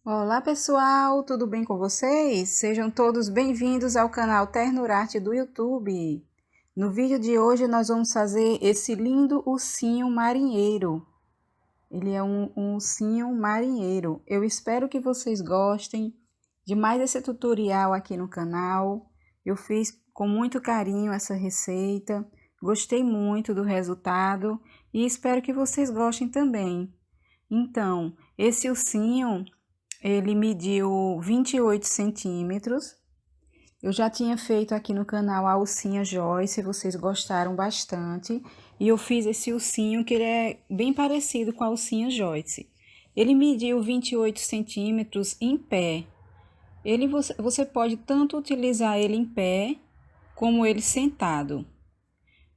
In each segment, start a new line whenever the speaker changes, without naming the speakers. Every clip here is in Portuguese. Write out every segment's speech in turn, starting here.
Olá pessoal, tudo bem com vocês? Sejam todos bem-vindos ao canal Ternurarte do YouTube. No vídeo de hoje nós vamos fazer esse lindo ursinho marinheiro. Ele é um ursinho marinheiro. Eu espero que vocês gostem de mais esse tutorial aqui no canal. Eu fiz com muito carinho essa receita, gostei muito do resultado e espero que vocês gostem também. Então, esse ursinho ele mediu 28 centímetros. Eu já tinha feito aqui no canal a ursinha Joyce, vocês gostaram bastante. E eu fiz esse ursinho que ele é bem parecido com a ursinha Joyce. Ele mediu 28 centímetros em pé. Você pode tanto utilizar ele em pé, como ele sentado.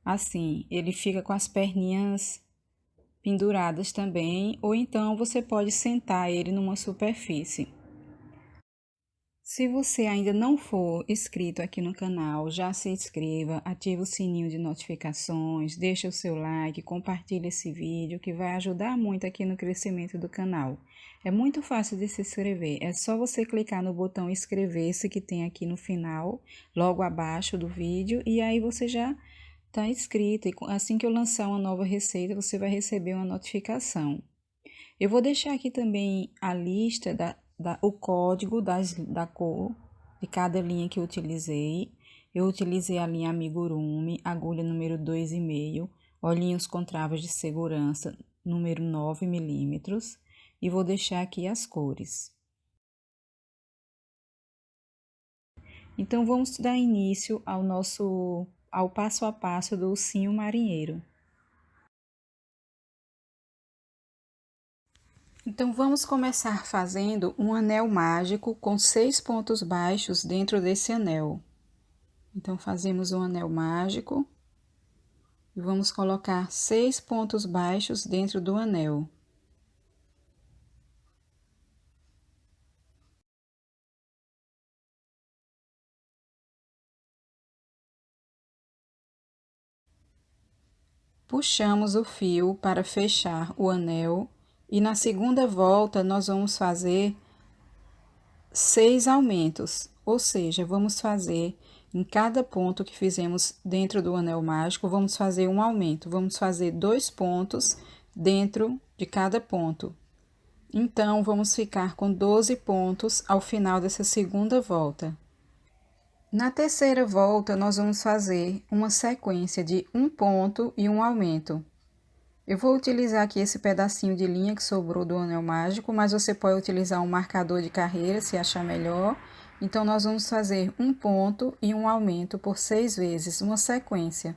Assim, ele fica com as perninhas penduradas também, ou então você pode sentar ele numa superfície. Se você ainda não for inscrito aqui no canal, já se inscreva, ative o sininho de notificações, deixe o seu like, compartilhe esse vídeo que vai ajudar muito aqui no crescimento do canal. É muito fácil de se inscrever, é só você clicar no botão inscrever-se que tem aqui no final, logo abaixo do vídeo, e aí você já está inscrito. E assim que eu lançar uma nova receita, você vai receber uma notificação. Eu vou deixar aqui também a lista o código da cor de cada linha que eu utilizei. Eu utilizei a linha amigurumi, agulha número 2,5, olhinhos com travas de segurança, número 9 milímetros. E vou deixar aqui as cores. Então, vamos dar início ao passo a passo do ursinho marinheiro. Então, vamos começar fazendo um anel mágico com 6 pontos baixos dentro desse anel. Então, fazemos um anel mágico e vamos colocar 6 pontos baixos dentro do anel. Puxamos o fio para fechar o anel e na segunda volta nós vamos fazer 6 aumentos, ou seja, vamos fazer em cada ponto que fizemos dentro do anel mágico, vamos fazer um aumento, vamos fazer 2 pontos dentro de cada ponto. Então, vamos ficar com 12 pontos ao final dessa segunda volta. Na terceira volta, nós vamos fazer uma sequência de um ponto e um aumento. Eu vou utilizar aqui esse pedacinho de linha que sobrou do anel mágico, mas você pode utilizar um marcador de carreira se achar melhor. Então, nós vamos fazer um ponto e um aumento por 6 vezes, uma sequência.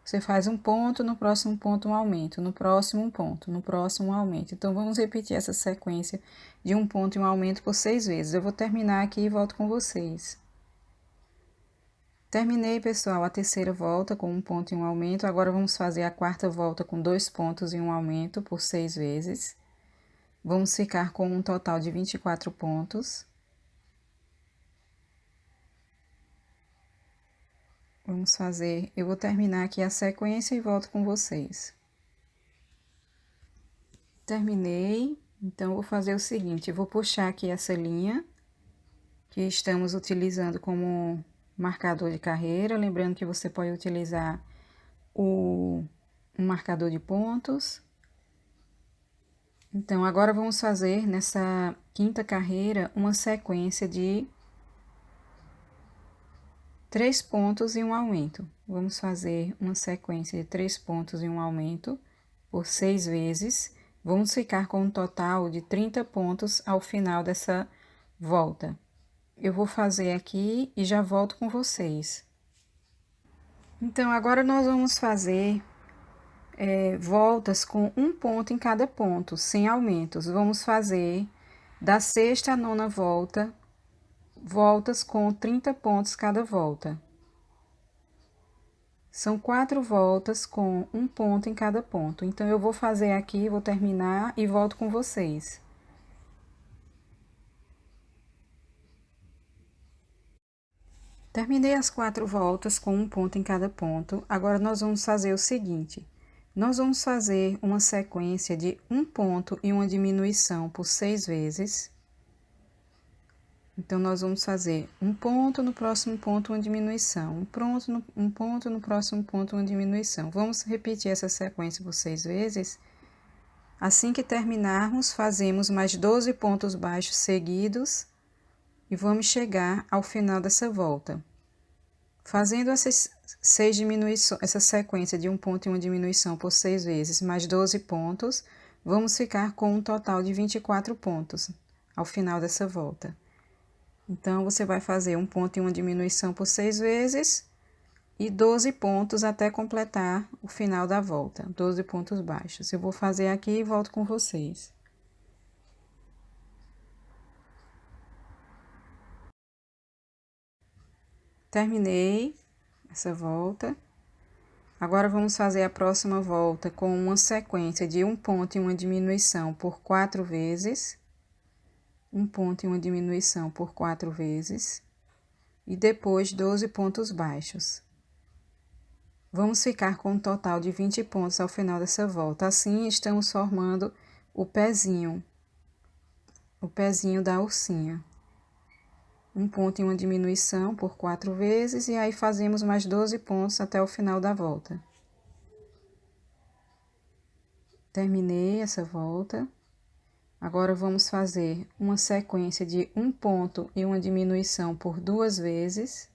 Você faz um ponto, no próximo ponto um aumento, no próximo um ponto, no próximo um aumento. Então, vamos repetir essa sequência de um ponto e um aumento por 6 vezes. Eu vou terminar aqui e volto com vocês. Terminei, pessoal, a terceira volta com um ponto e um aumento. Agora, vamos fazer a quarta volta com 2 pontos e um aumento por 6 vezes. Vamos ficar com um total de 24 pontos. Vamos fazer, eu vou terminar aqui a sequência e volto com vocês. Terminei, então, vou fazer o seguinte, eu vou puxar aqui essa linha que estamos utilizando como marcador de carreira, lembrando que você pode utilizar um marcador de pontos. Então, agora vamos fazer nessa quinta carreira uma sequência de 3 pontos e um aumento. Vamos fazer uma sequência de 3 pontos e um aumento por 6 vezes. Vamos ficar com um total de 30 pontos ao final dessa volta. Eu vou fazer aqui e já volto com vocês. Então, agora nós vamos fazer voltas com um ponto em cada ponto, sem aumentos. Vamos fazer da sexta à nona volta, voltas com 30 pontos cada volta. São 4 voltas com um ponto em cada ponto. Então, eu vou fazer aqui, vou terminar e volto com vocês. Terminei as 4 voltas com um ponto em cada ponto. Agora, nós vamos fazer o seguinte. Nós vamos fazer uma sequência de um ponto e uma diminuição por 6 vezes. Então, nós vamos fazer um ponto, no próximo ponto uma diminuição, um ponto, no próximo ponto uma diminuição. Vamos repetir essa sequência por 6 vezes. Assim que terminarmos, fazemos mais 12 pontos baixos seguidos e vamos chegar ao final dessa volta. Fazendo essas 6 diminuições, essa sequência de um ponto e uma diminuição por 6 vezes, mais 12 pontos, vamos ficar com um total de 24 pontos ao final dessa volta. Então, você vai fazer um ponto e uma diminuição por 6 vezes e 12 pontos até completar o final da volta, 12 pontos baixos. Eu vou fazer aqui e volto com vocês. Terminei essa volta. Agora, vamos fazer a próxima volta com uma sequência de um ponto e uma diminuição por 4 vezes. Um ponto e uma diminuição por 4 vezes. E depois 12 pontos baixos. Vamos ficar com um total de 20 pontos ao final dessa volta. Assim, estamos formando o pezinho da ursinha. Um ponto e uma diminuição por 4 vezes, e aí fazemos mais 12 pontos até o final da volta. Terminei essa volta. Agora, vamos fazer uma sequência de um ponto e uma diminuição por 2 vezes.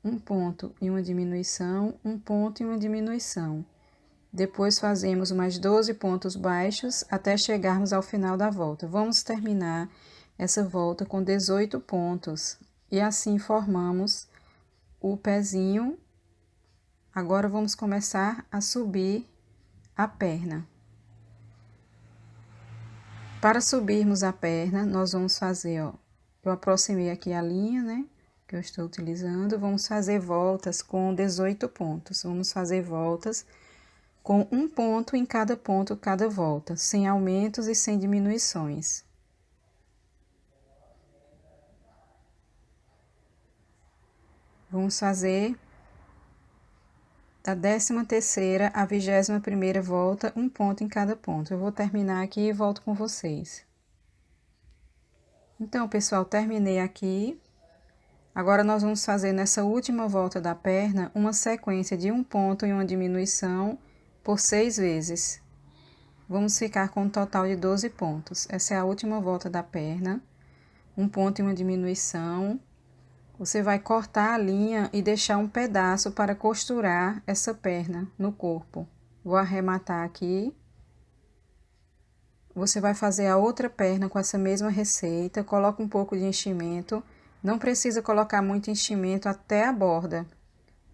Um ponto e uma diminuição, um ponto e uma diminuição. Depois, fazemos mais 12 pontos baixos até chegarmos ao final da volta. Vamos terminar essa volta com 18 pontos. E assim formamos o pezinho. Agora, vamos começar a subir a perna. Para subirmos a perna, nós vamos fazer, ó, eu aproximei aqui a linha, né, que eu estou utilizando. Vamos fazer voltas com 18 pontos. Vamos fazer voltas com um ponto em cada ponto, cada volta, sem aumentos e sem diminuições. Vamos fazer da 13ª à 21ª volta, um ponto em cada ponto. Eu vou terminar aqui e volto com vocês. Então, pessoal, terminei aqui. Agora, nós vamos fazer nessa última volta da perna uma sequência de um ponto e uma diminuição por 6 vezes. Vamos ficar com um total de 12 pontos. Essa é a última volta da perna. Um ponto e uma diminuição. Você vai cortar a linha e deixar um pedaço para costurar essa perna no corpo. Vou arrematar aqui. Você vai fazer a outra perna com essa mesma receita. Coloca um pouco de enchimento. Não precisa colocar muito enchimento até a borda.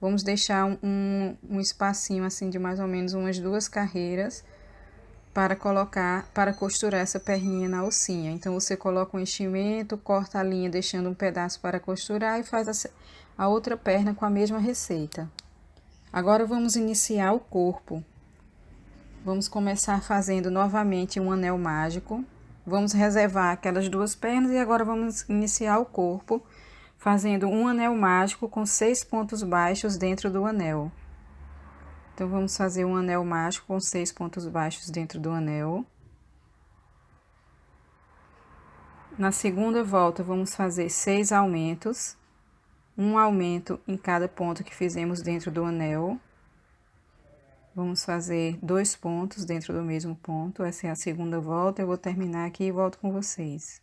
Vamos deixar um espacinho assim de mais ou menos umas 2 carreiras para costurar essa perninha na alcinha. Então, você coloca um enchimento, corta a linha deixando um pedaço para costurar e faz a outra perna com a mesma receita. Agora, vamos iniciar o corpo. Vamos começar fazendo novamente um anel mágico. Vamos reservar aquelas 2 pernas e agora vamos iniciar o corpo fazendo um anel mágico com 6 pontos baixos dentro do anel. Então, vamos fazer um anel mágico com 6 pontos baixos dentro do anel. Na segunda volta, vamos fazer 6 aumentos. Um aumento em cada ponto que fizemos dentro do anel. Vamos fazer 2 pontos dentro do mesmo ponto. Essa é a segunda volta. Eu vou terminar aqui e volto com vocês.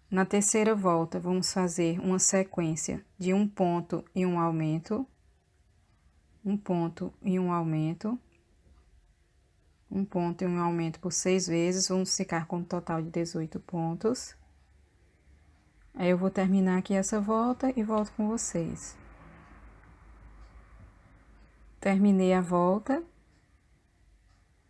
Na terceira volta, vamos fazer uma sequência de um ponto e um aumento, um ponto e um aumento, um ponto e um aumento por 6 vezes. Vamos ficar com um total de 18 pontos. Aí, eu vou terminar aqui essa volta e volto com vocês. Terminei a volta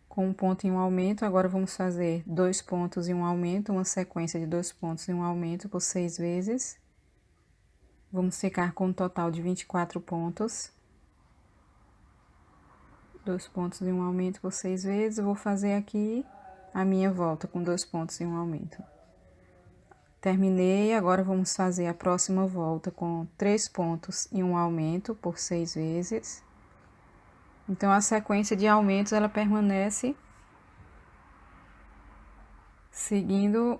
com um ponto e um aumento. Agora, vamos fazer 2 pontos e um aumento, uma sequência de 2 pontos e um aumento por 6 vezes. Vamos ficar com um total de 24 pontos. 2 pontos e um aumento por 6 vezes. Eu vou fazer aqui a minha volta com 2 pontos e um aumento. Terminei, agora vamos fazer a próxima volta com 3 pontos e um aumento por 6 vezes. Então, a sequência de aumentos, ela permanece seguindo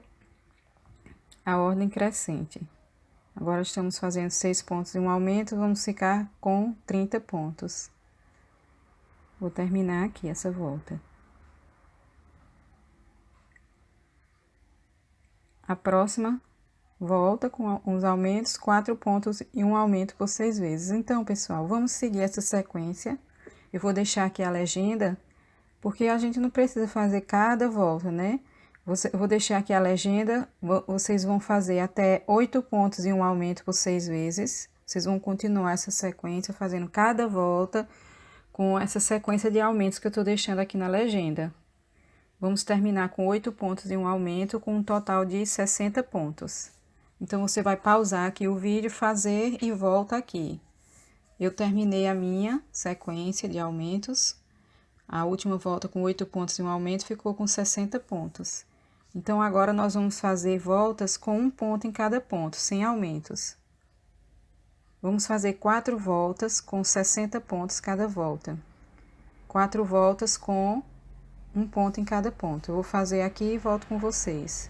a ordem crescente. Agora estamos fazendo 6 pontos e um aumento, vamos ficar com 30 pontos. Vou terminar aqui essa volta. A próxima volta com os aumentos, 4 pontos e um aumento por 6 vezes. Então, pessoal, vamos seguir essa sequência. Eu vou deixar aqui a legenda, porque a gente não precisa fazer cada volta, né? Eu vou deixar aqui a legenda, vocês vão fazer até 8 pontos e um aumento por 6 vezes. Vocês vão continuar essa sequência, fazendo cada volta com essa sequência de aumentos que eu tô deixando aqui na legenda. Vamos terminar com 8 pontos e um aumento, com um total de 60 pontos. Então, você vai pausar aqui o vídeo, fazer e volta aqui. Eu terminei a minha sequência de aumentos. A última volta com 8 pontos e um aumento ficou com 60 pontos. Então, agora nós vamos fazer voltas com um ponto em cada ponto, sem aumentos. Vamos fazer 4 voltas com 60 pontos cada volta. 4 voltas com um ponto em cada ponto. Eu vou fazer aqui e volto com vocês.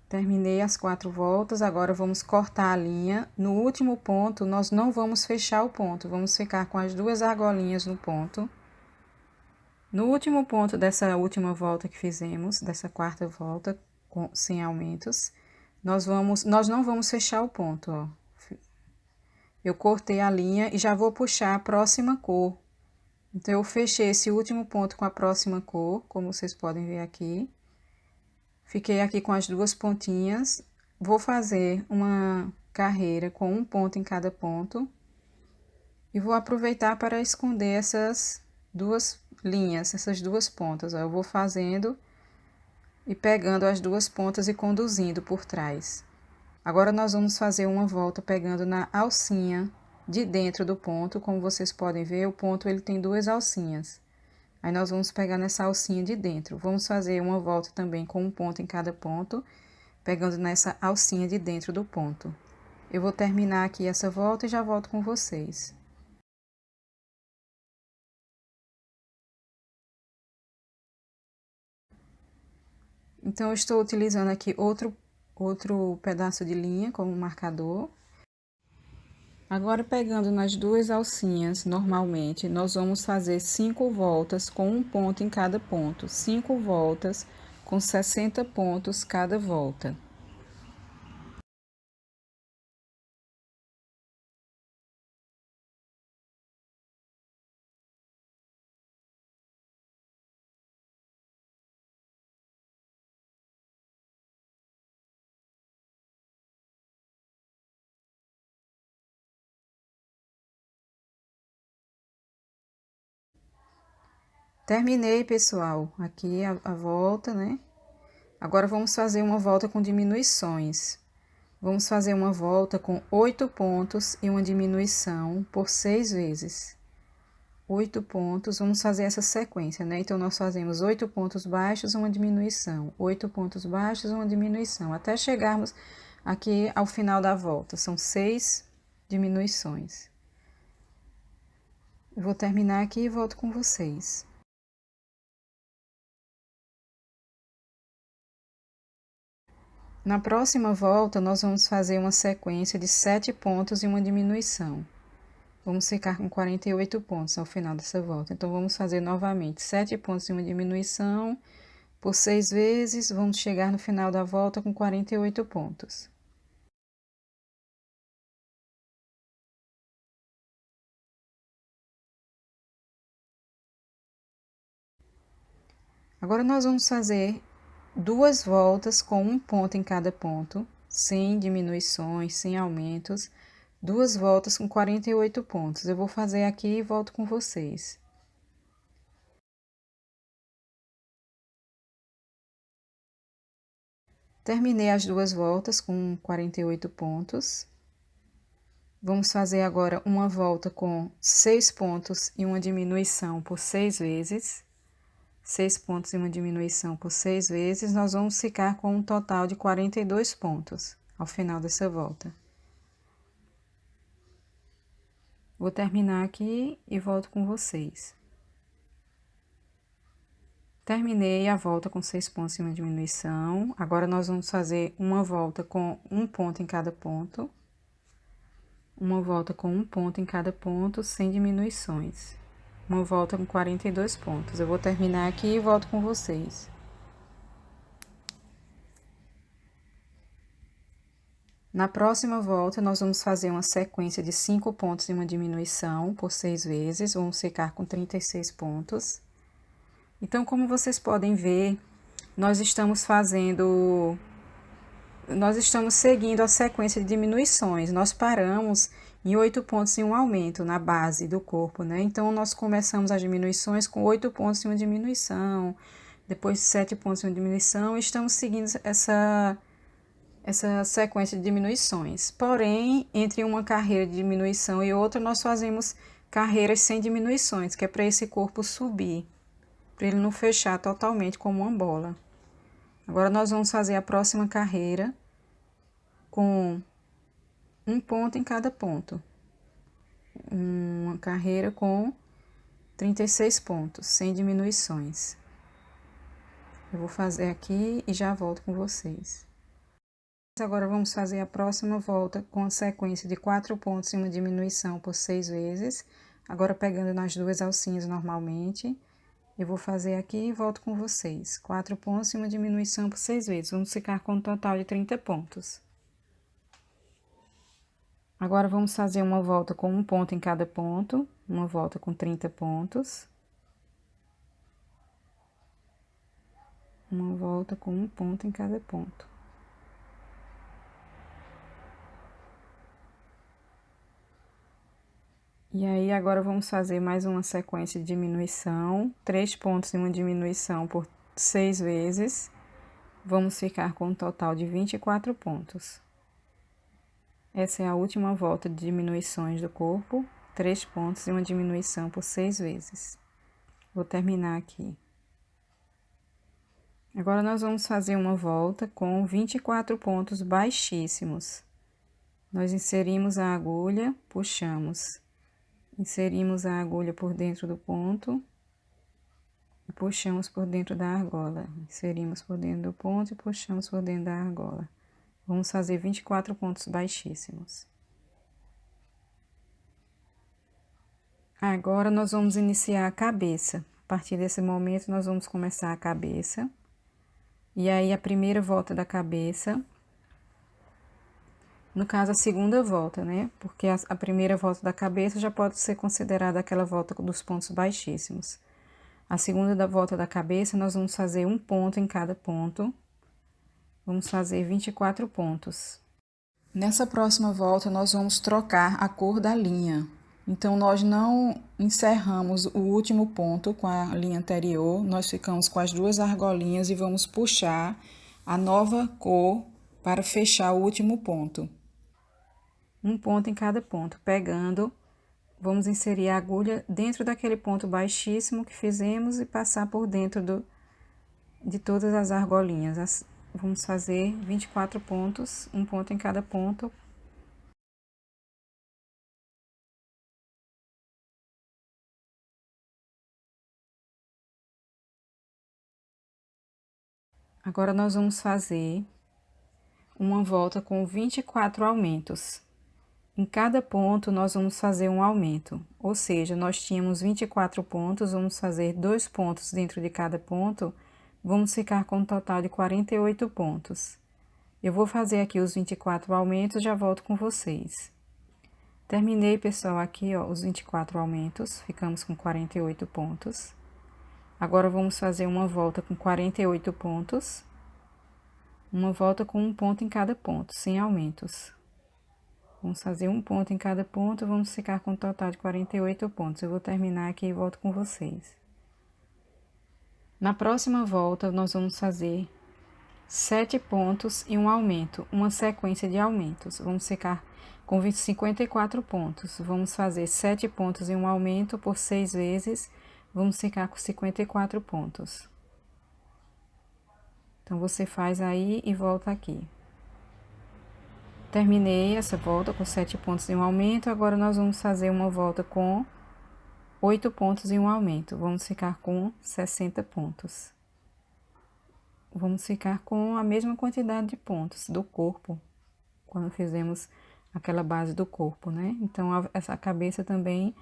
Terminei as 4 voltas, agora vamos cortar a linha. No último ponto, nós não vamos fechar o ponto, vamos ficar com as 2 argolinhas no ponto. No último ponto dessa última volta que fizemos, dessa quarta volta, sem aumentos, nós não vamos fechar o ponto, ó. Eu cortei a linha e já vou puxar a próxima cor. Então, eu fechei esse último ponto com a próxima cor, como vocês podem ver aqui. Fiquei aqui com as 2 pontinhas, vou fazer uma carreira com um ponto em cada ponto. E vou aproveitar para esconder essas 2 linhas, essas 2 pontas, ó. Eu vou fazendo e pegando as 2 pontas e conduzindo por trás. Agora, nós vamos fazer uma volta pegando na alcinha de dentro do ponto. Como vocês podem ver, o ponto ele tem 2 alcinhas. Aí, nós vamos pegar nessa alcinha de dentro. Vamos fazer uma volta também com um ponto em cada ponto, pegando nessa alcinha de dentro do ponto. Eu vou terminar aqui essa volta e já volto com vocês. Então, eu estou utilizando aqui outro pedaço de linha como marcador. Agora, pegando nas 2 alcinhas, normalmente, nós vamos fazer 5 voltas com um ponto em cada ponto. 5 voltas com 60 pontos cada volta. Terminei, pessoal, aqui a volta, né? Agora, vamos fazer uma volta com diminuições. Vamos fazer uma volta com 8 pontos e uma diminuição por 6 vezes. 8 pontos, vamos fazer essa sequência, né? Então, nós fazemos 8 pontos baixos, uma diminuição. 8 pontos baixos, uma diminuição. Até chegarmos aqui ao final da volta. São 6 diminuições. Eu vou terminar aqui e volto com vocês. Na próxima volta, nós vamos fazer uma sequência de 7 pontos e uma diminuição. Vamos ficar com 48 pontos ao final dessa volta. Então, vamos fazer novamente 7 pontos e uma diminuição por 6 vezes. Vamos chegar no final da volta com 48 pontos. Agora, nós vamos fazer 2 voltas com um ponto em cada ponto, sem diminuições, sem aumentos. 2 voltas com 48 pontos. Eu vou fazer aqui e volto com vocês. Terminei as 2 voltas com 48 pontos. Vamos fazer agora uma volta com 6 pontos e uma diminuição por 6 vezes. 6 pontos e uma diminuição por 6 vezes, nós vamos ficar com um total de 42 pontos. ao final dessa volta. Vou terminar aqui e volto com vocês. Terminei a volta com 6 pontos em uma diminuição. Agora, nós vamos fazer uma volta com um ponto em cada ponto. Uma volta com um ponto em cada ponto, sem diminuições. Uma volta com 42 pontos. Eu vou terminar aqui e volto com vocês. Na próxima volta, nós vamos fazer uma sequência de 5 pontos em uma diminuição por 6 vezes. Vamos ficar com 36 pontos. Então, como vocês podem ver, nós estamos seguindo a sequência de diminuições. Nós paramos em 8 pontos em um aumento na base do corpo, né? Então, nós começamos as diminuições com 8 pontos em uma diminuição, depois 7 pontos em uma diminuição, e estamos seguindo essa sequência de diminuições. Porém, entre uma carreira de diminuição e outra, nós fazemos carreiras sem diminuições, que é para esse corpo subir, para ele não fechar totalmente como uma bola. Agora, nós vamos fazer a próxima carreira com um ponto em cada ponto. Uma carreira com 36 pontos, sem diminuições. Eu vou fazer aqui e já volto com vocês. Agora, vamos fazer a próxima volta com a sequência de 4 pontos em uma diminuição por 6 vezes. Agora, pegando nas duas alcinhas normalmente. Eu vou fazer aqui e volto com vocês. 4 pontos e uma diminuição por 6 vezes. Vamos ficar com um total de 30 pontos. Agora, vamos fazer uma volta com um ponto em cada ponto. Uma volta com 30 pontos. Uma volta com um ponto em cada ponto. E aí, agora vamos fazer mais uma sequência de diminuição. 3 pontos em uma diminuição por 6 vezes. Vamos ficar com um total de 24 pontos. Essa é a última volta de diminuições do corpo. 3 pontos e uma diminuição por 6 vezes. Vou terminar aqui. Agora, nós vamos fazer uma volta com 24 pontos baixíssimos. Nós inserimos a agulha, puxamos. Inserimos a agulha por dentro do ponto e puxamos por dentro da argola. Inserimos por dentro do ponto e puxamos por dentro da argola. Vamos fazer 24 pontos baixíssimos. Agora, nós vamos iniciar a cabeça. A partir desse momento, nós vamos começar a cabeça. E aí, a primeira volta da cabeça... No caso, a segunda volta, né? Porque a primeira volta da cabeça já pode ser considerada aquela volta dos pontos baixíssimos. A segunda volta da cabeça, nós vamos fazer um ponto em cada ponto. Vamos fazer 24 pontos. Nessa próxima volta, nós vamos trocar a cor da linha. Então, nós não encerramos o último ponto com a linha anterior. Nós ficamos com as duas argolinhas e vamos puxar a nova cor para fechar o último ponto. Um ponto em cada ponto. Pegando, vamos inserir a agulha dentro daquele ponto baixíssimo que fizemos e passar por dentro de todas as argolinhas. Vamos fazer 24 pontos, um ponto em cada ponto. Agora, nós vamos fazer uma volta com 24 aumentos. Em cada ponto, nós vamos fazer um aumento, ou seja, nós tínhamos 24 pontos, vamos fazer 2 pontos dentro de cada ponto, vamos ficar com um total de 48 pontos. Eu vou fazer aqui os 24 aumentos, já volto com vocês. Terminei, pessoal, aqui, ó, os 24 aumentos, ficamos com 48 pontos. Agora, vamos fazer uma volta com 48 pontos, uma volta com um ponto em cada ponto, sem aumentos. Vamos fazer um ponto em cada ponto, vamos ficar com um total de 48 pontos. Eu vou terminar aqui e volto com vocês. Na próxima volta, nós vamos fazer 7 pontos e um aumento, uma sequência de aumentos. Vamos ficar com 54 pontos. Vamos fazer 7 pontos e um aumento por 6 vezes, vamos ficar com 54 pontos. Então, você faz aí e volta aqui. Terminei essa volta com 7 pontos em um aumento, agora nós vamos fazer uma volta com 8 pontos em um aumento. Vamos ficar com 60 pontos. Vamos ficar com a mesma quantidade de pontos do corpo, quando fizemos aquela base do corpo, né? Então, essa cabeça também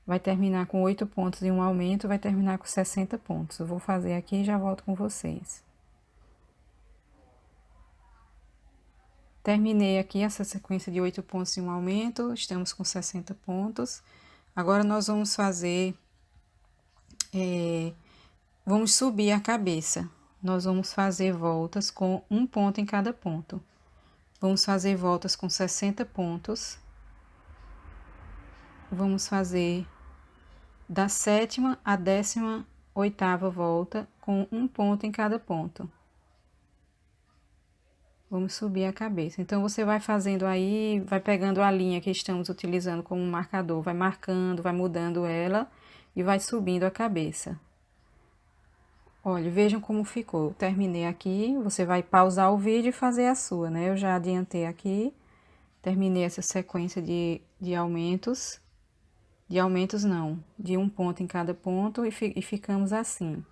vai terminar com 8 pontos em um aumento, vai terminar com 60 pontos. Eu vou fazer aqui e já volto com vocês. Terminei aqui essa sequência de 8 pontos em um aumento, estamos com 60 pontos. Agora, nós vamos fazer, vamos subir a cabeça. Nós vamos fazer voltas com um ponto em cada ponto. Vamos fazer voltas com 60 pontos. Vamos fazer da 7ª à 18ª volta com um ponto em cada ponto. Vamos subir a cabeça. Então, você vai fazendo aí, vai pegando a linha que estamos utilizando como marcador, vai marcando, vai mudando ela e vai subindo a cabeça. Olha, vejam como ficou. Eu terminei aqui, você vai pausar o vídeo e fazer a sua, né? Eu já adiantei aqui, terminei essa sequência de aumentos. De aumentos não, de um ponto em cada ponto e ficamos assim.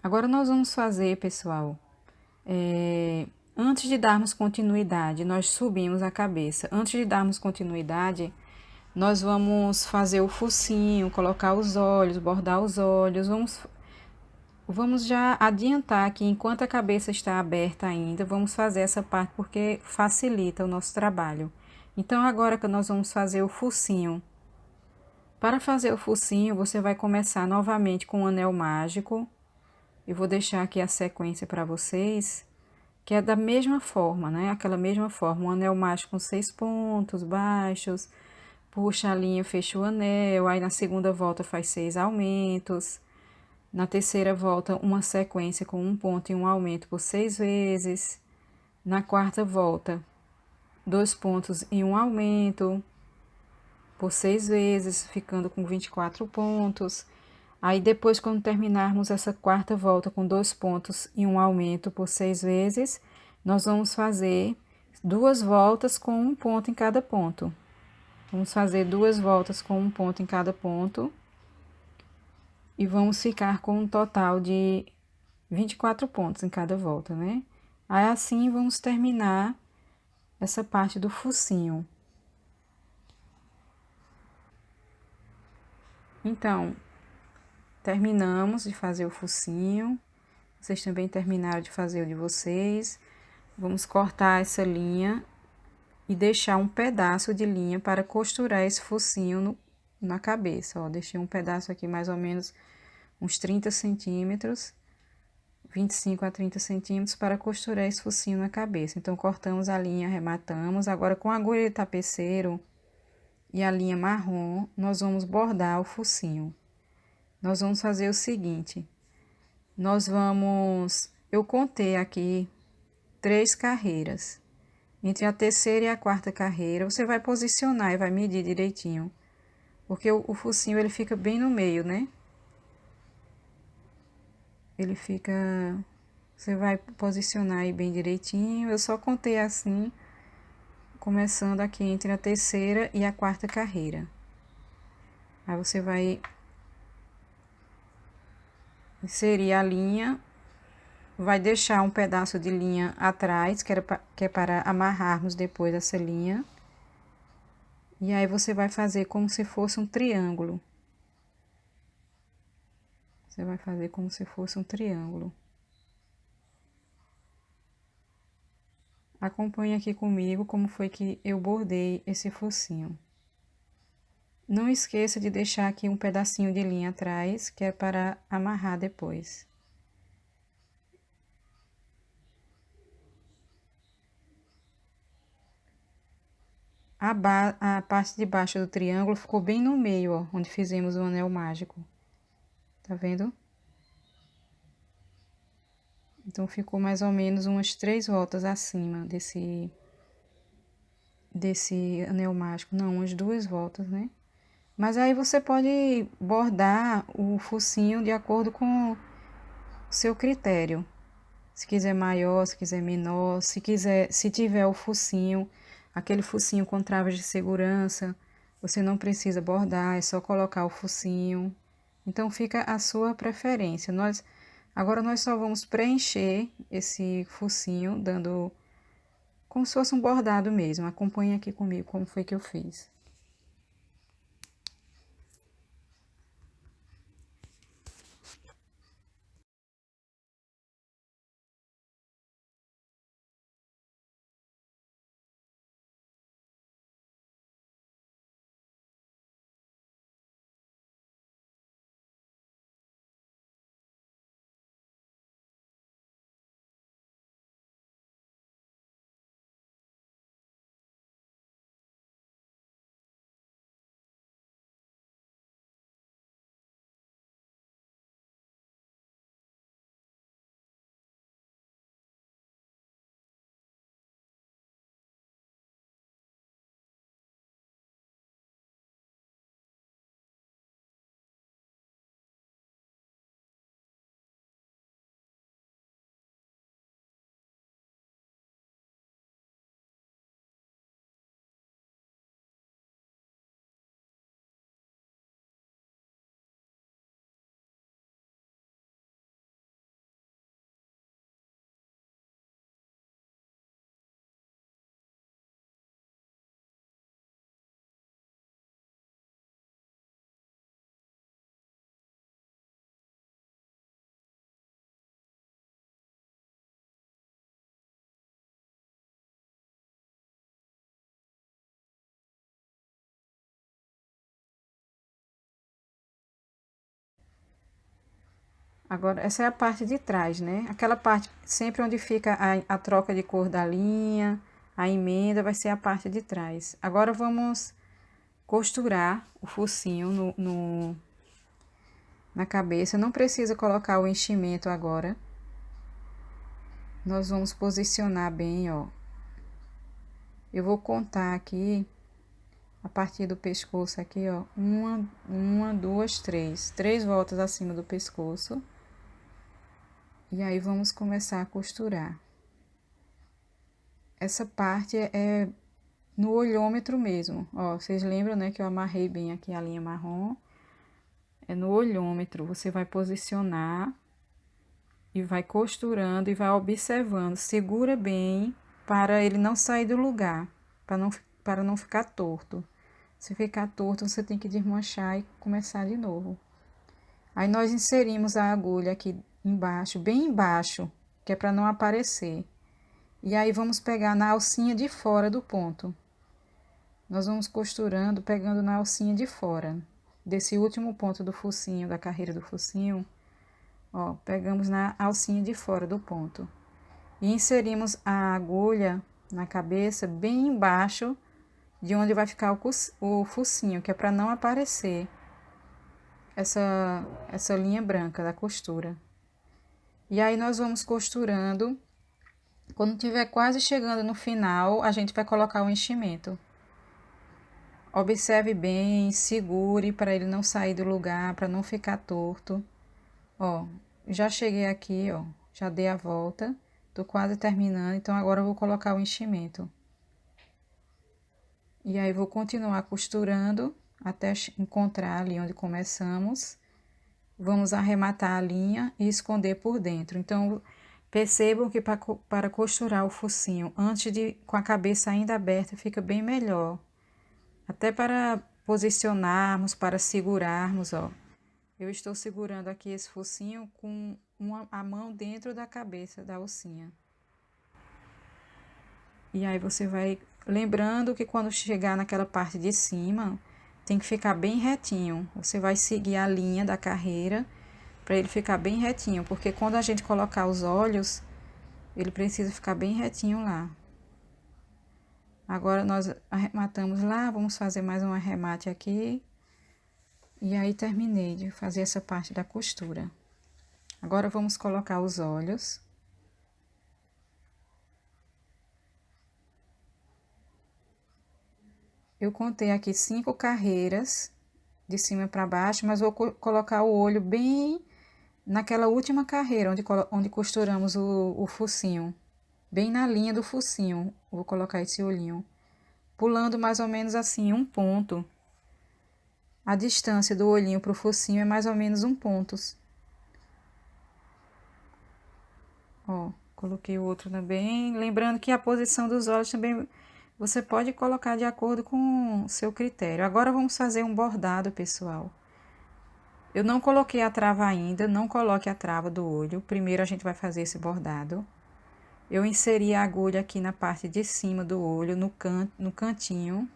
Agora, nós vamos fazer, pessoal, antes de darmos continuidade, nós subimos a cabeça. Antes de darmos continuidade, nós vamos fazer o focinho, colocar os olhos, bordar os olhos. Vamos já adiantar aqui, enquanto a cabeça está aberta ainda, vamos fazer essa parte porque facilita o nosso trabalho. Então, agora que nós vamos fazer o focinho. Para fazer o focinho, você vai começar novamente com o anel mágico. Eu vou deixar aqui a sequência para vocês, que é da mesma forma, né? Aquela mesma forma, um anel mágico com 6 pontos baixos, puxa a linha, fecha o anel, aí na segunda volta faz 6 aumentos, na terceira volta uma sequência com um ponto e um aumento por 6 vezes, na quarta volta 2 pontos e um aumento por 6 vezes, ficando com 24 pontos. Aí, depois, quando terminarmos essa quarta volta com 2 pontos e um aumento por 6 vezes, nós vamos fazer 2 voltas com um ponto em cada ponto. Vamos fazer 2 voltas com um ponto em cada ponto. E vamos ficar com um total de 24 pontos em cada volta, né? Aí, assim, vamos terminar essa parte do focinho. Então, terminamos de fazer o focinho. Vocês também terminaram de fazer o de vocês. Vamos cortar essa linha e deixar um pedaço de linha para costurar esse focinho na cabeça, ó. Deixei um pedaço aqui mais ou menos uns 30 centímetros, 25 a 30 centímetros para costurar esse focinho na cabeça. Então, cortamos a linha, arrematamos. Agora, com a agulha de tapeceiro e a linha marrom, nós vamos bordar o focinho. Nós vamos fazer o seguinte, eu contei aqui 3 carreiras. Entre a terceira e a quarta carreira, você vai posicionar e vai medir direitinho. Porque o focinho, ele fica bem no meio, né? Ele fica... Você vai posicionar aí bem direitinho. Eu só contei assim, começando aqui entre a terceira e a quarta carreira. Aí você vai inserir a linha, vai deixar um pedaço de linha atrás, que é para amarrarmos depois essa linha. E aí, você vai fazer como se fosse um triângulo. Você vai fazer como se fosse um triângulo. Acompanhe aqui comigo como foi que eu bordei esse focinho. Não esqueça de deixar aqui um pedacinho de linha atrás, que é para amarrar depois. A parte de baixo do triângulo ficou bem no meio, ó, onde fizemos o anel mágico. Tá vendo? Então, ficou mais ou menos umas 3 voltas acima desse anel mágico. Não, umas 2 voltas, né? Mas aí você pode bordar o focinho de acordo com o seu critério. Se quiser maior, se quiser menor, se tiver o focinho, aquele focinho com travas de segurança, você não precisa bordar, é só colocar o focinho. Então fica a sua preferência. Agora nós só vamos preencher esse focinho, dando como se fosse um bordado mesmo. Acompanhe aqui comigo como foi que eu fiz. Agora, essa é a parte de trás, né? Aquela parte sempre onde fica a troca de cor da linha, a emenda, vai ser a parte de trás. Agora vamos costurar o focinho na cabeça. Não precisa colocar o enchimento agora. Nós vamos posicionar bem, ó. Eu vou contar aqui, a partir do pescoço aqui, ó. Uma, duas, três. 3 voltas acima do pescoço. E aí vamos começar a costurar. Essa parte é no olhômetro mesmo. Ó, vocês lembram, né, que eu amarrei bem aqui a linha marrom? É no olhômetro. Você vai posicionar e vai costurando e vai observando. Segura bem para ele não sair do lugar, para não ficar torto. Se ficar torto, você tem que desmanchar e começar de novo. Aí nós inserimos a agulha aqui embaixo, bem embaixo, que é para não aparecer. E aí vamos pegar na alcinha de fora do ponto. Nós vamos costurando, pegando na alcinha de fora, desse último ponto do focinho, da carreira do focinho, ó, pegamos na alcinha de fora do ponto. E inserimos a agulha na cabeça bem embaixo de onde vai ficar o focinho, que é para não aparecer essa linha branca da costura. E aí nós vamos costurando. Quando tiver quase chegando no final, a gente vai colocar o enchimento. Observe bem, segure para ele não sair do lugar, para não ficar torto. Ó, já cheguei aqui, ó, já dei a volta, tô quase terminando, então agora eu vou colocar o enchimento. E aí vou continuar costurando até encontrar ali onde começamos. Vamos arrematar a linha e esconder por dentro. Então, percebam que para costurar o focinho com a cabeça ainda aberta fica bem melhor. Até para posicionarmos, para segurarmos, ó. Eu estou segurando aqui esse focinho com a mão dentro da cabeça da alcinha. E aí você vai lembrando que quando chegar naquela parte de cima, tem que ficar bem retinho. Você vai seguir a linha da carreira para ele ficar bem retinho, porque quando a gente colocar os olhos, ele precisa ficar bem retinho lá. Agora nós arrematamos lá, vamos fazer mais um arremate aqui. E aí terminei de fazer essa parte da costura. Agora vamos colocar os olhos. Eu contei aqui 5 carreiras de cima para baixo, mas vou colocar o olho bem naquela última carreira onde costuramos o focinho, bem na linha do focinho, vou colocar esse olhinho, pulando mais ou menos assim um ponto. A distância do olhinho para o focinho é mais ou menos um ponto. Ó, coloquei o outro também. Lembrando que a posição dos olhos também você pode colocar de acordo com o seu critério. Agora vamos fazer um bordado, pessoal. Eu não coloquei a trava ainda, não coloque a trava do olho. Primeiro a gente vai fazer esse bordado. Eu inseri a agulha aqui na parte de cima do olho, no cantinho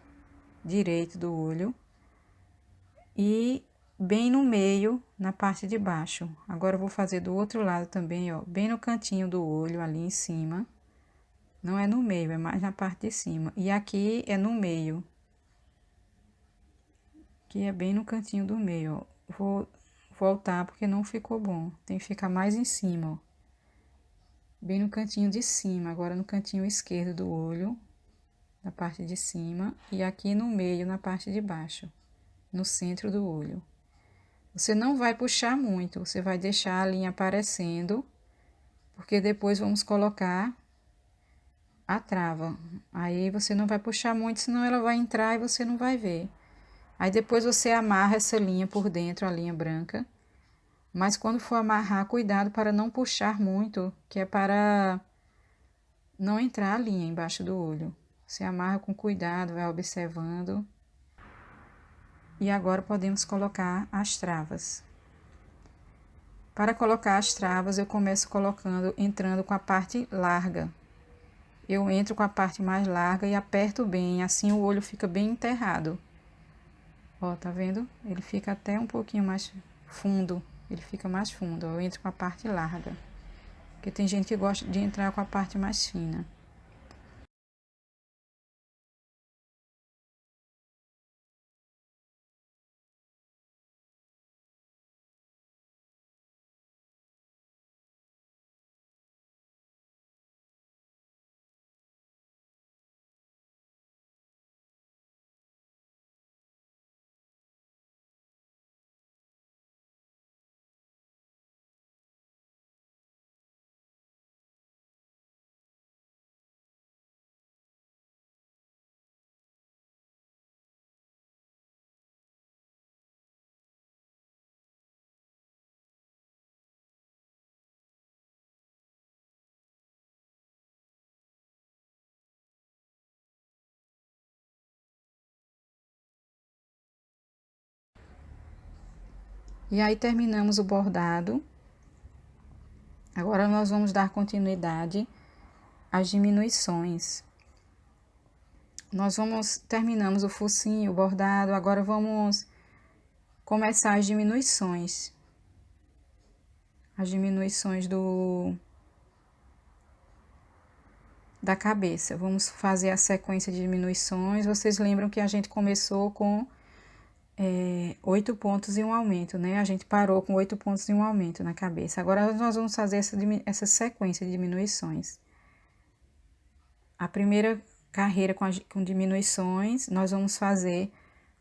direito do olho. E bem no meio, na parte de baixo. Agora eu vou fazer do outro lado também, ó, bem no cantinho do olho, ali em cima. Não é no meio, é mais na parte de cima. E aqui é no meio. Aqui é bem no cantinho do meio, ó. Vou voltar porque não ficou bom. Tem que ficar mais em cima, ó. Bem no cantinho de cima, agora no cantinho esquerdo do olho, na parte de cima. E aqui no meio, na parte de baixo, no centro do olho. Você não vai puxar muito, você vai deixar a linha aparecendo, porque depois vamos colocar a trava. Aí você não vai puxar muito, senão ela vai entrar e você não vai ver. Aí depois você amarra essa linha por dentro, a linha branca. Mas quando for amarrar, cuidado para não puxar muito, que é para não entrar a linha embaixo do olho. Você amarra com cuidado, vai observando. E agora podemos colocar as travas. Para colocar as travas, eu começo entrando com a parte larga. Eu entro com a parte mais larga e aperto bem, assim o olho fica bem enterrado. Ó, tá vendo? Ele fica até um pouquinho mais fundo, ele fica mais fundo, ó. Eu entro com a parte larga, porque tem gente que gosta de entrar com a parte mais fina. E aí terminamos o bordado. Agora nós vamos dar continuidade às diminuições. Terminamos o focinho, o bordado, agora vamos começar as diminuições. As diminuições da cabeça. Vamos fazer a sequência de diminuições. Vocês lembram que a gente começou com 8 pontos e um aumento, né? A gente parou com 8 pontos e um aumento na cabeça. Agora nós vamos fazer essa sequência de diminuições. A primeira carreira com diminuições, nós vamos fazer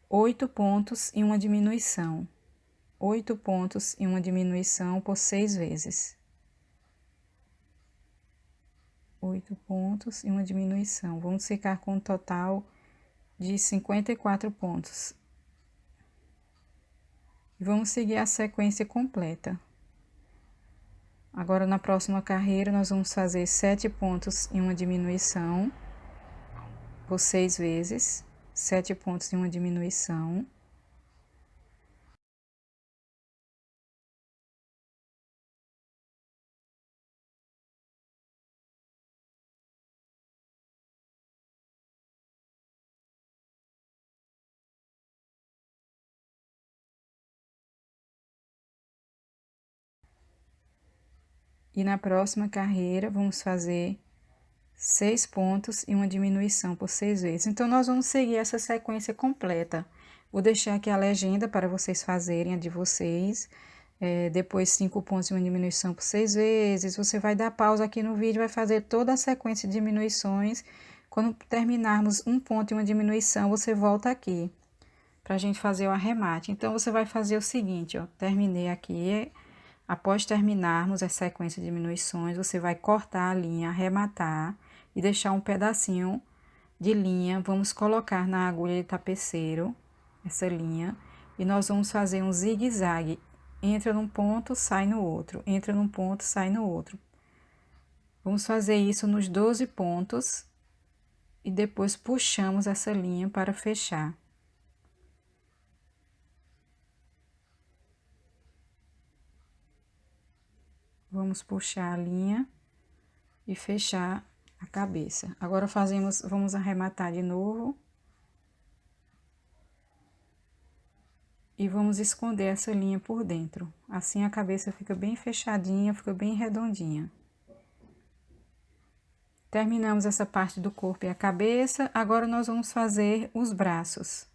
8 pontos e uma diminuição. 8 pontos e uma diminuição por 6 vezes. 8 pontos e uma diminuição. Vamos ficar com um total de 54 pontos. E vamos seguir a sequência completa. Agora, na próxima carreira, nós vamos fazer 7 pontos e uma diminuição por 6 vezes. 7 pontos e uma diminuição. E na próxima carreira, vamos fazer 6 pontos e uma diminuição por 6 vezes. Então, nós vamos seguir essa sequência completa. Vou deixar aqui a legenda para vocês fazerem a de vocês. Depois, 5 pontos e uma diminuição por 6 vezes. Você vai dar pausa aqui no vídeo, vai fazer toda a sequência de diminuições. Quando terminarmos um ponto e uma diminuição, você volta aqui, para a gente fazer o arremate. Então, você vai fazer o seguinte, ó. Terminei aqui Após terminarmos a sequência de diminuições, você vai cortar a linha, arrematar e deixar um pedacinho de linha. Vamos colocar na agulha de tapeceiro essa linha e nós vamos fazer um zigue-zague. Entra num ponto, sai no outro, entra num ponto, sai no outro. Vamos fazer isso nos 12 pontos e depois puxamos essa linha para fechar. Vamos puxar a linha e fechar a cabeça. Agora vamos arrematar de novo. E vamos esconder essa linha por dentro. Assim a cabeça fica bem fechadinha, fica bem redondinha. Terminamos essa parte do corpo e a cabeça, agora nós vamos fazer os braços.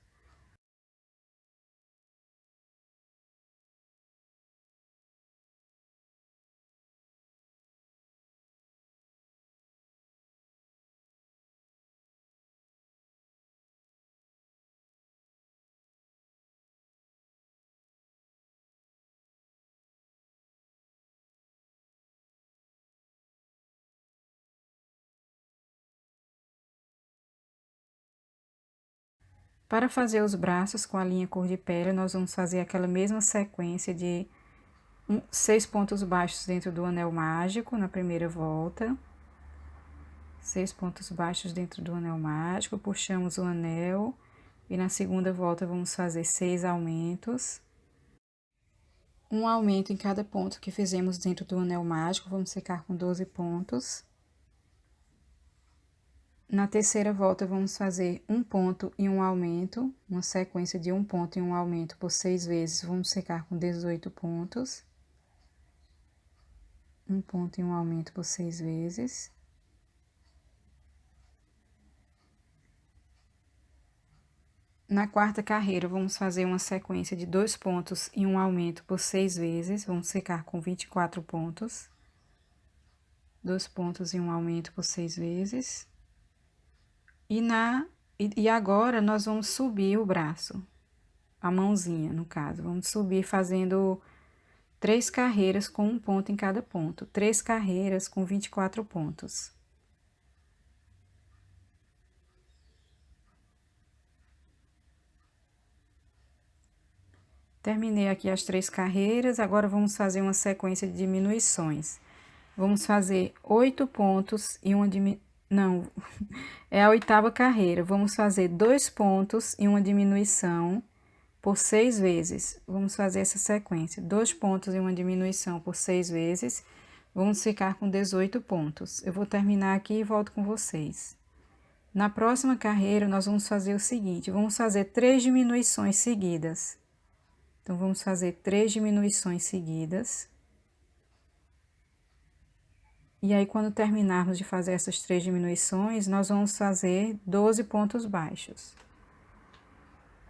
Para fazer os braços com a linha cor de pele, nós vamos fazer aquela mesma sequência de 6 pontos baixos dentro do anel mágico na primeira volta. 6 pontos baixos dentro do anel mágico, puxamos o anel e na segunda volta vamos fazer 6 aumentos. Um aumento em cada ponto que fizemos dentro do anel mágico, vamos secar com 12 pontos. Na terceira volta, vamos fazer um ponto e um aumento, uma sequência de um ponto e um aumento por 6 vezes, vamos secar com 18 pontos. Um ponto e um aumento por 6 vezes. Na quarta carreira, vamos fazer uma sequência de 2 pontos e um aumento por 6 vezes, vamos secar com 24 pontos. 2 pontos e um aumento por 6 vezes. E agora, nós vamos subir o braço, a mãozinha, no caso. Vamos subir fazendo 3 carreiras com um ponto em cada ponto. 3 carreiras com 24 pontos. Terminei aqui as 3 carreiras, agora vamos fazer uma sequência de diminuições. Vamos fazer 8 pontos e uma diminuição. Não, é a oitava carreira. Vamos fazer 2 pontos e uma diminuição por 6 vezes. Vamos fazer essa sequência. 2 pontos e uma diminuição por 6 vezes. Vamos ficar com 18 pontos. Eu vou terminar aqui e volto com vocês. Na próxima carreira, nós vamos fazer o seguinte. Vamos fazer 3 diminuições seguidas. Então, vamos fazer 3 diminuições seguidas. E aí, quando terminarmos de fazer essas 3 diminuições, nós vamos fazer 12 pontos baixos,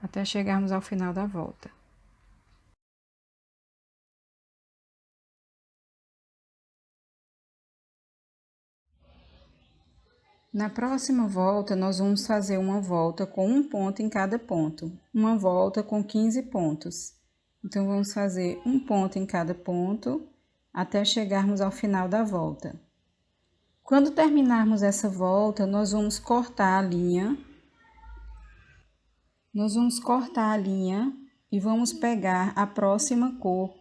até chegarmos ao final da volta. Na próxima volta, nós vamos fazer uma volta com um ponto em cada ponto, uma volta com 15 pontos. Então, vamos fazer um ponto em cada ponto, até chegarmos ao final da volta. Quando terminarmos essa volta, nós vamos cortar a linha. Nós vamos cortar a linha e vamos pegar a próxima cor.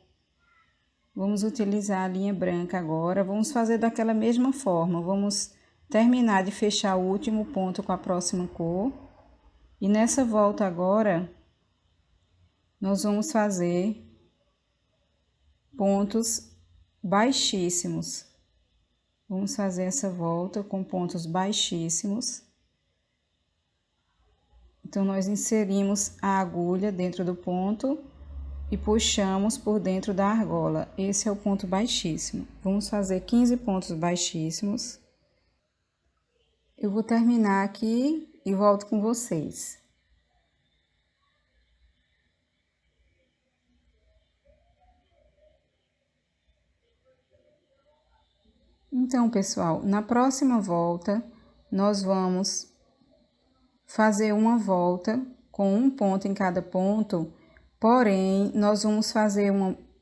Vamos utilizar a linha branca agora. Vamos fazer daquela mesma forma. Vamos terminar de fechar o último ponto com a próxima cor. E nessa volta agora, nós vamos fazer pontos baixíssimos. Vamos fazer essa volta com pontos baixíssimos. Então, nós inserimos a agulha dentro do ponto e puxamos por dentro da argola. Esse é o ponto baixíssimo. Vamos fazer 15 pontos baixíssimos. Eu vou terminar aqui e volto com vocês. Então, pessoal, na próxima volta, nós vamos fazer uma volta com um ponto em cada ponto, porém, nós vamos fazer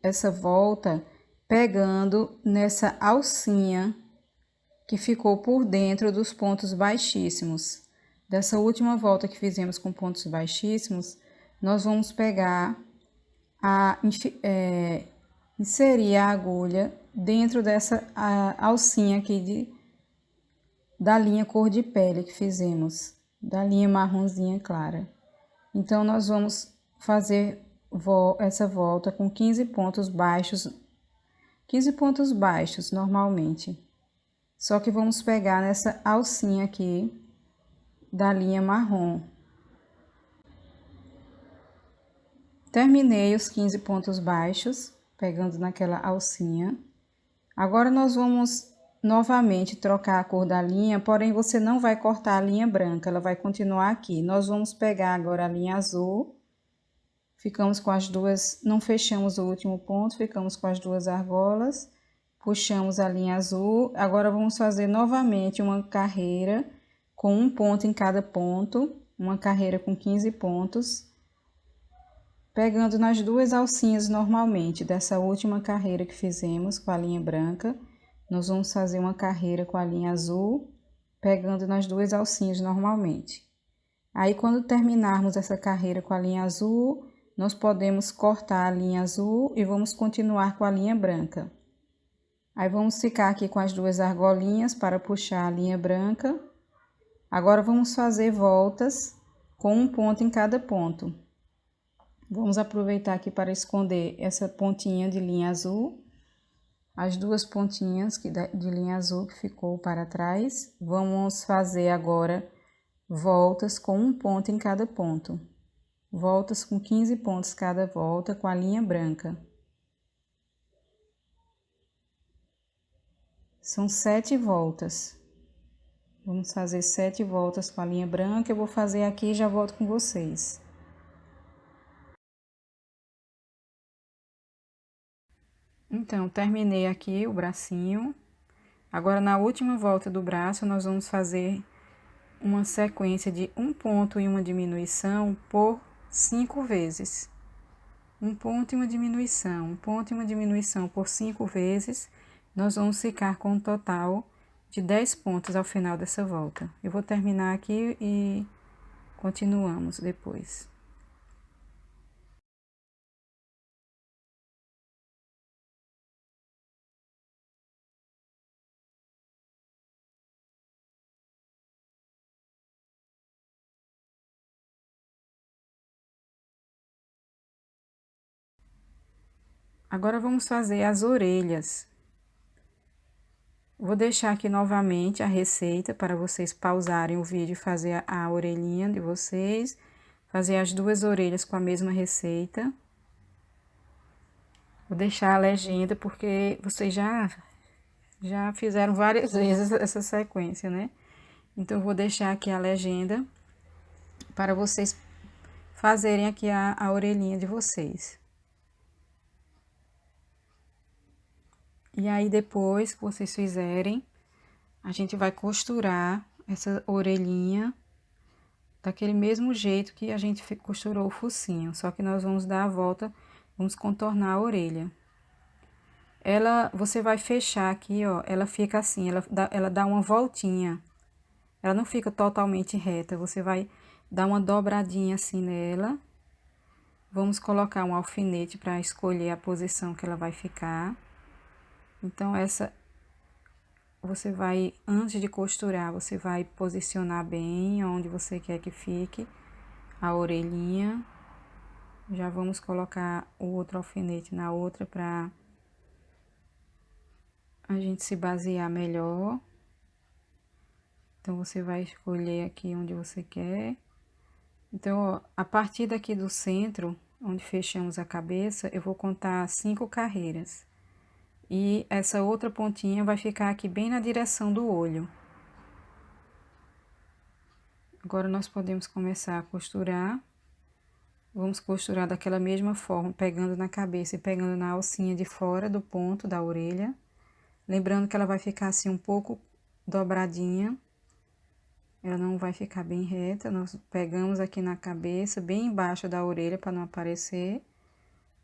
essa volta pegando nessa alcinha que ficou por dentro dos pontos baixíssimos. Dessa última volta que fizemos com pontos baixíssimos, nós vamos pegar inserir a agulha dentro dessa alcinha aqui da linha cor de pele que fizemos, da linha marronzinha clara. Então, nós vamos fazer essa volta com 15 pontos baixos normalmente. Só que vamos pegar nessa alcinha aqui da linha marrom. Terminei os 15 pontos baixos, pegando naquela alcinha. Agora, nós vamos novamente trocar a cor da linha, porém você não vai cortar a linha branca, ela vai continuar aqui. Nós vamos pegar agora a linha azul, ficamos com as duas, não fechamos o último ponto, ficamos com as duas argolas, puxamos a linha azul. Agora vamos fazer novamente uma carreira com um ponto em cada ponto, uma carreira com 15 pontos, pegando nas duas alcinhas normalmente dessa última carreira que fizemos com a linha branca. Nós vamos fazer uma carreira com a linha azul, pegando nas duas alcinhas normalmente. Aí, quando terminarmos essa carreira com a linha azul, nós podemos cortar a linha azul e vamos continuar com a linha branca. Aí, vamos ficar aqui com as duas argolinhas para puxar a linha branca. Agora, vamos fazer voltas com um ponto em cada ponto. Vamos aproveitar aqui para esconder essa pontinha de linha azul. As duas pontinhas de linha azul que ficou para trás. Vamos fazer agora voltas com um ponto em cada ponto. Voltas com 15 pontos cada volta com a linha branca. São 7 voltas. Vamos fazer 7 voltas com a linha branca. Eu vou fazer aqui e já volto com vocês. Então, terminei aqui o bracinho. Agora, na última volta do braço, nós vamos fazer uma sequência de um ponto e uma diminuição por 5 vezes. Um ponto e uma diminuição, um ponto e uma diminuição por 5 vezes. Nós vamos ficar com um total de 10 pontos ao final dessa volta. Eu vou terminar aqui e continuamos depois. Agora, vamos fazer as orelhas. Vou deixar aqui novamente a receita para vocês pausarem o vídeo e fazer a orelhinha de vocês. Fazer as duas orelhas com a mesma receita. Vou deixar a legenda porque vocês já fizeram várias vezes essa sequência, né? Então, eu vou deixar aqui a legenda para vocês fazerem aqui a orelhinha de vocês. E aí, depois que vocês fizerem, a gente vai costurar essa orelhinha daquele mesmo jeito que a gente costurou o focinho, só que nós vamos dar a volta, vamos contornar a orelha. Você vai fechar aqui, ó, ela fica assim, ela dá uma voltinha. Ela não fica totalmente reta, você vai dar uma dobradinha assim nela. Vamos colocar um alfinete para escolher a posição que ela vai ficar. Então, você vai, antes de costurar, você vai posicionar bem onde você quer que fique a orelhinha. Já vamos colocar o outro alfinete na outra para a gente se basear melhor. Então, você vai escolher aqui onde você quer. Então, ó, a partir daqui do centro, onde fechamos a cabeça, eu vou contar 5 carreiras. E essa outra pontinha vai ficar aqui bem na direção do olho. Agora, nós podemos começar a costurar. Vamos costurar daquela mesma forma, pegando na cabeça e pegando na alcinha de fora do ponto da orelha. Lembrando que ela vai ficar assim um pouco dobradinha. Ela não vai ficar bem reta. Nós pegamos aqui na cabeça, bem embaixo da orelha para não aparecer.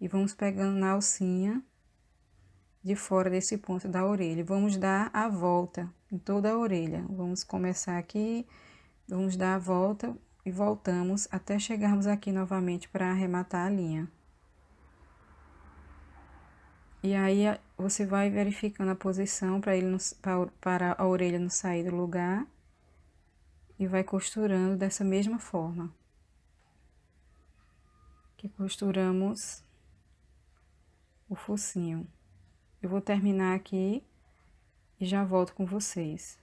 E vamos pegando na alcinha. de fora desse ponto da orelha. Vamos dar a volta em toda a orelha. Vamos começar aqui, vamos dar a volta e voltamos até chegarmos aqui novamente para arrematar a linha. E aí, você vai verificando a posição para a orelha não sair do lugar. E vai costurando dessa mesma forma. Que costuramos o focinho. Eu vou terminar aqui e já volto com vocês.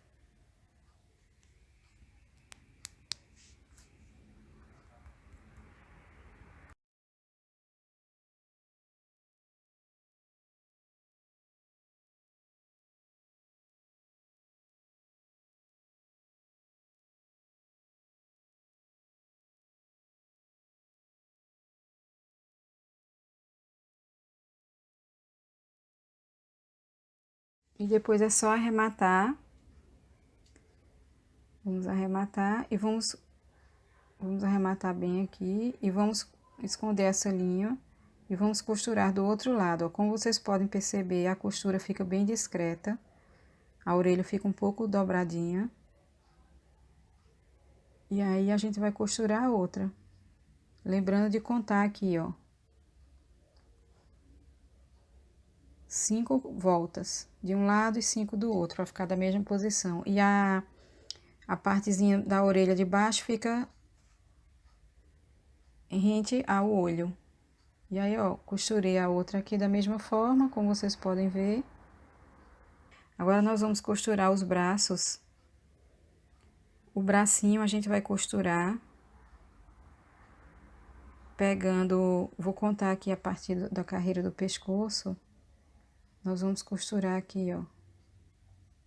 E depois é só arrematar. Vamos arrematar e vamos arrematar bem aqui e vamos esconder essa linha e vamos costurar do outro lado, ó. Como vocês podem perceber, a costura fica bem discreta, a orelha fica um pouco dobradinha. E aí, a gente vai costurar a outra. Lembrando de contar aqui, ó. 5 voltas de um lado e 5 do outro, para ficar da mesma posição. E a partezinha da orelha de baixo fica rente ao olho. E aí, ó, costurei a outra aqui da mesma forma, como vocês podem ver. Agora, nós vamos costurar os braços. O bracinho a gente vai costurar pegando, vou contar aqui a partir da carreira do pescoço. Nós vamos costurar aqui, ó.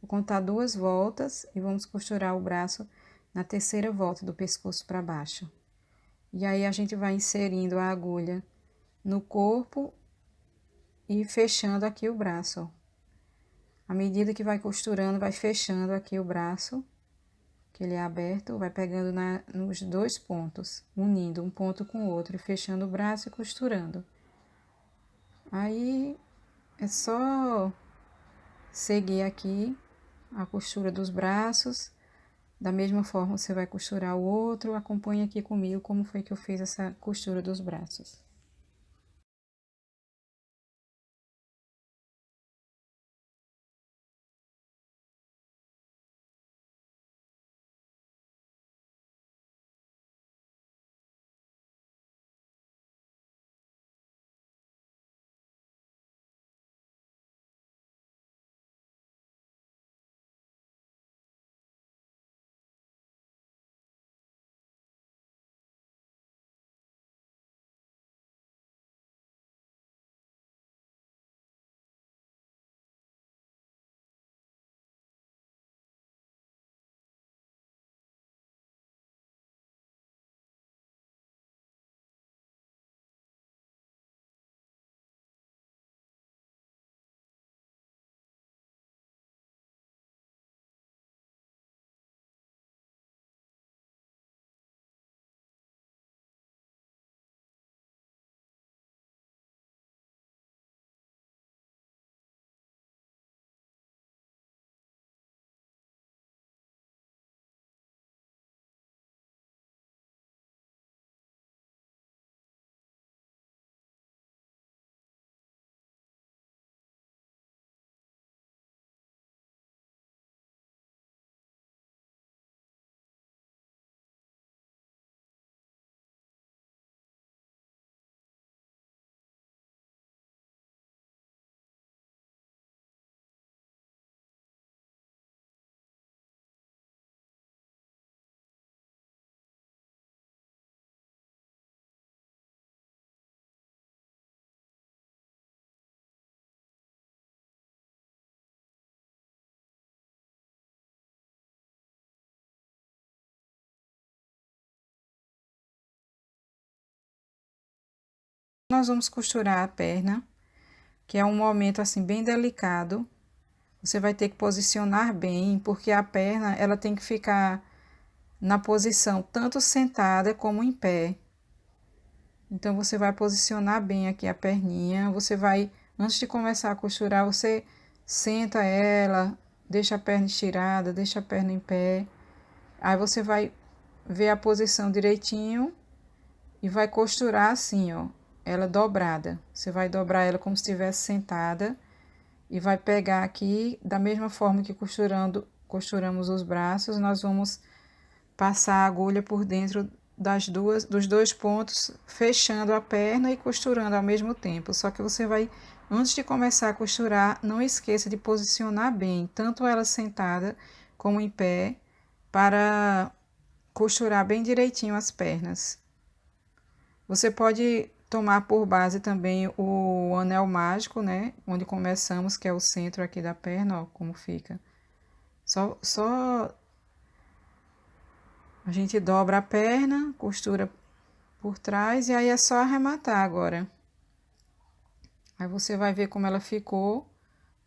Vou contar 2 voltas e vamos costurar o braço na terceira volta do pescoço para baixo. E aí, a gente vai inserindo a agulha no corpo e fechando aqui o braço, ó. À medida que vai costurando, vai fechando aqui o braço, que ele é aberto, vai pegando nos 2 pontos, unindo um ponto com o outro e fechando o braço e costurando. Aí, é só seguir aqui a costura dos braços. Da mesma forma, você vai costurar o outro. Acompanhe aqui comigo como foi que eu fiz essa costura dos braços. Nós vamos costurar a perna, que é um momento assim bem delicado. Você vai ter que posicionar bem, porque a perna ela tem que ficar na posição tanto sentada como em pé. Então, você vai posicionar bem aqui a perninha, você vai Antes de começar a costurar, você senta ela, deixa a perna estirada, deixa a perna em pé. Aí você vai ver a posição direitinho e vai costurar assim, ó, ela dobrada. Você vai dobrar ela como se estivesse sentada e vai pegar aqui da mesma forma que costuramos os braços, nós vamos passar a agulha por dentro dos dois pontos, fechando a perna e costurando ao mesmo tempo. Só que você vai, antes de começar a costurar, não esqueça de posicionar bem, tanto ela sentada como em pé, para costurar bem direitinho as pernas. Você pode tomar por base também o anel mágico, né? Onde começamos, que é o centro aqui da perna, ó, como fica. Só a gente dobra a perna, costura por trás e aí é só arrematar agora. Aí você vai ver como ela ficou,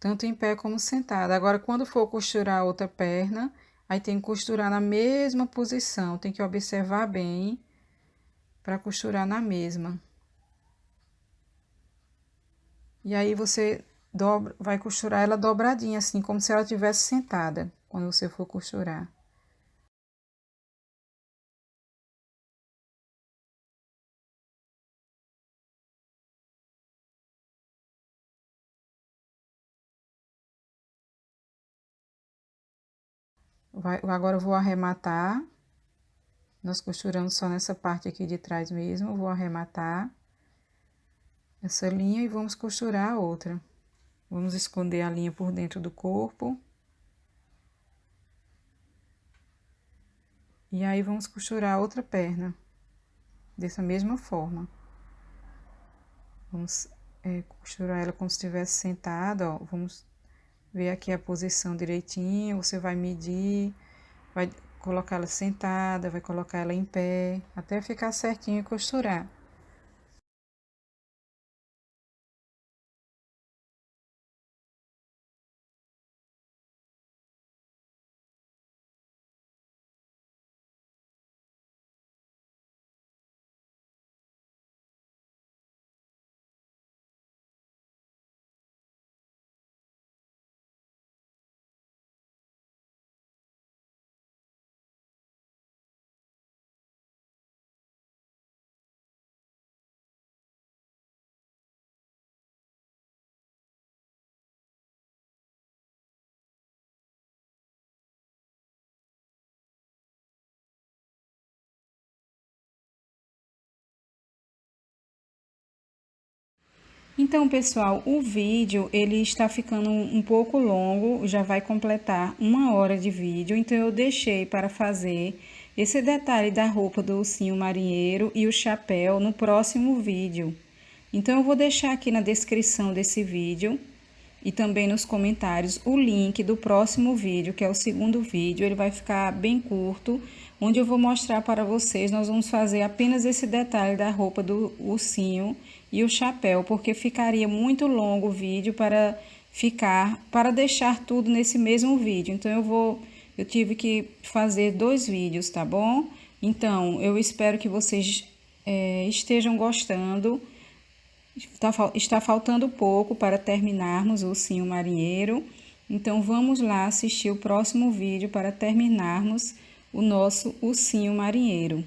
tanto em pé como sentada. Agora, quando for costurar a outra perna, aí tem que costurar na mesma posição, tem que observar bem para costurar na mesma. E aí você vai costurar ela dobradinha, assim, como se ela estivesse sentada, quando você for costurar. Agora eu vou arrematar. Nós costuramos só nessa parte aqui de trás mesmo. Vou arrematar essa linha e vamos costurar a outra. Vamos esconder a linha por dentro do corpo. E aí, vamos costurar a outra perna. Dessa mesma forma. Vamos costurar ela como se estivesse sentada, ó. Vamos ver aqui a posição direitinho. Você vai medir, vai colocar ela sentada, vai colocar ela em pé, até ficar certinho e costurar. Então, pessoal, o vídeo ele está ficando um pouco longo, já vai completar 1 hora de vídeo, então eu deixei para fazer esse detalhe da roupa do ursinho marinheiro e o chapéu no próximo vídeo. Então, eu vou deixar aqui na descrição desse vídeo e também nos comentários o link do próximo vídeo, que é o segundo vídeo. Ele vai ficar bem curto, onde eu vou mostrar para vocês. Nós vamos fazer apenas esse detalhe da roupa do ursinho e o chapéu, porque ficaria muito longo o vídeo para deixar tudo nesse mesmo vídeo. Então eu tive que fazer 2 vídeos, tá bom? Então eu espero que vocês estejam gostando. Está faltando pouco para terminarmos o ursinho marinheiro. Então, vamos lá assistir o próximo vídeo para terminarmos o nosso ursinho marinheiro.